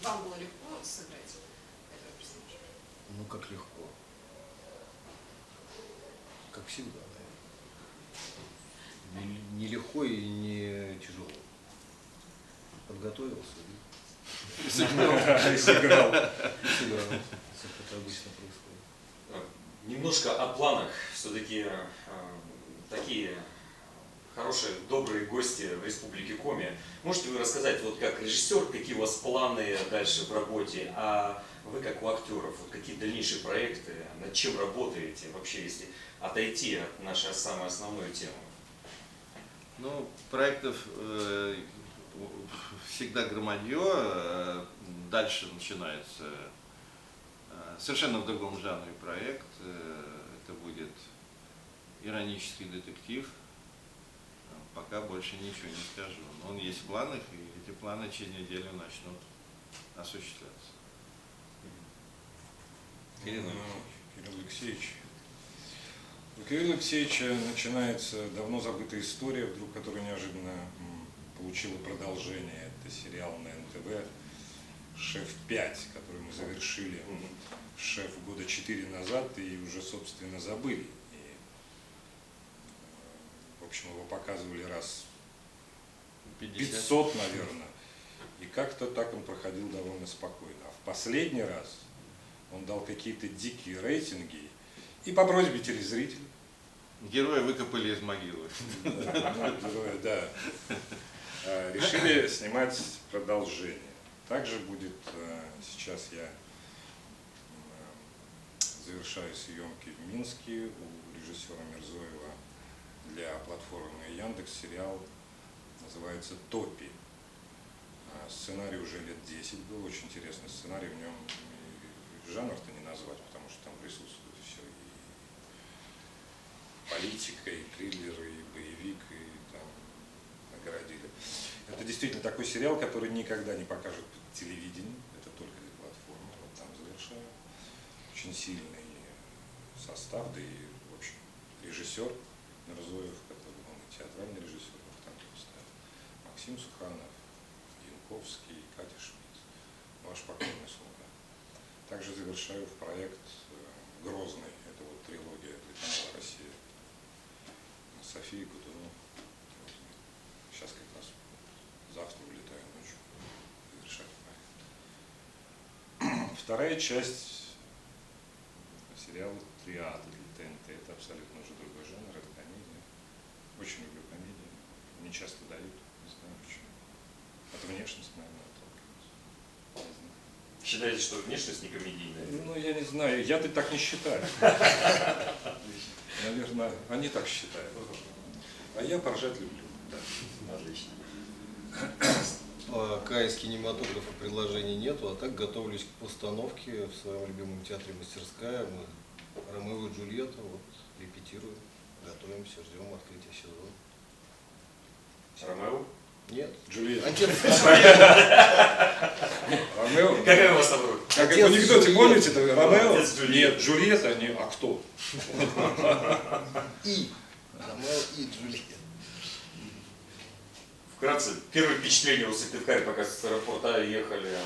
вам было легко сыграть этого персонажа? Ну, как легко. Как всегда, наверное. Не легко и не тяжело. Подготовился и сыграл. Сыграл. Как это обычно происходит. Немножко о планах. Все-таки такие хорошие, добрые гости в Республике Коми. Можете вы рассказать, вот как режиссер, какие у вас планы дальше в работе, а вы как у актеров, вот какие дальнейшие проекты, над чем работаете вообще, если отойти от нашей самой основной темы? Ну, проектов всегда громадье, дальше начинается совершенно в другом жанре проект, это будет иронический детектив, пока больше ничего не скажу, но он есть в планах, и эти планы через неделю начнут осуществляться. Кирилл Алексеевич. У Кирилла Алексеевича начинается давно забытая история, вдруг, которая неожиданно получила продолжение. Это сериал на НТВ «Шеф-5», который мы завершили «Шеф» года 4 назад и уже, собственно, забыли. И, в общем, его показывали раз 500, наверное. И как-то так он проходил довольно спокойно. А в последний раз он дал какие-то дикие рейтинги, и по просьбе телезрителей. Героя выкопали из могилы. Героя, да. Решили снимать продолжение. Также будет, сейчас я завершаю съемки в Минске у режиссера Мирзоева для платформы Яндекс. Сериал называется «Топи». Сценарий уже лет 10 был, очень интересный сценарий, в нем жанр-то не назвать, потому что там присутствует все, и политика, и триллеры, и боевик, и там наградили. Это действительно такой сериал, который никогда не покажут по телевидению, это только для платформы, вот там завершаю. Очень сильный состав, да и, в общем, режиссер Мирзоев, который он и театральный режиссер, там ставит Максим Суханов, Янковский, Катя Шмидт, ваш покойный слуга. Также завершаю в проект «Грозный», это вот трилогия для канала «Россия». София Кутунова. Сейчас как раз завтра улетаю ночью завершать проект. Вторая часть сериала «Триада» для ТНТ. Это абсолютно уже другой жанр, это комедия. Очень люблю комедии. Не часто дают, не знаю почему. Это внешность, наверное, отталкивается. Считаете, что внешность не комедийная? Ну, я не знаю, я-то так не считаю. Наверное, они так считают. А я поржать люблю. Да. Отлично. Пока из кинематографа предложений нету, а так готовлюсь к постановке в своем любимом театре «Мастерская». Мы «Ромео и Джульетта» вот, репетируем, готовимся, ждем открытия сезона. Ромео? Нет. Джульетта. Отец. Ромео? Какая у вас там роль? Как Отец в анекдоте, Джульетта. помните, это Ромео? Отец Джульетта. Нет, Джульетта, не, а кто? И. Ромео и Джульетта. Вкратце, первое впечатление у Сыктывкара, пока с аэропорта ехали.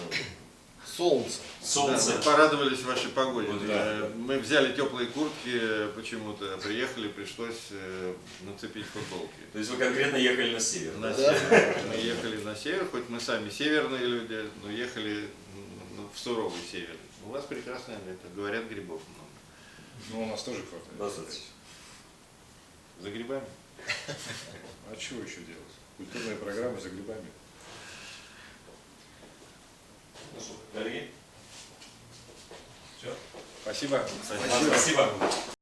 Солнце. Солнце. Да, мы порадовались вашей погоде. Вот, да. Мы взяли теплые куртки почему-то, приехали, пришлось нацепить футболки. То есть вы конкретно ехали на север? На Да. север. Мы ехали на север, хоть мы сами северные люди, но ехали в суровый север. У вас прекрасное лето, говорят, грибов много. Ну, у нас тоже хватает. Достаточно. За грибами? А чего еще делать? Культурная программа за грибами. Ну что, дорогие? Все? Спасибо. Спасибо.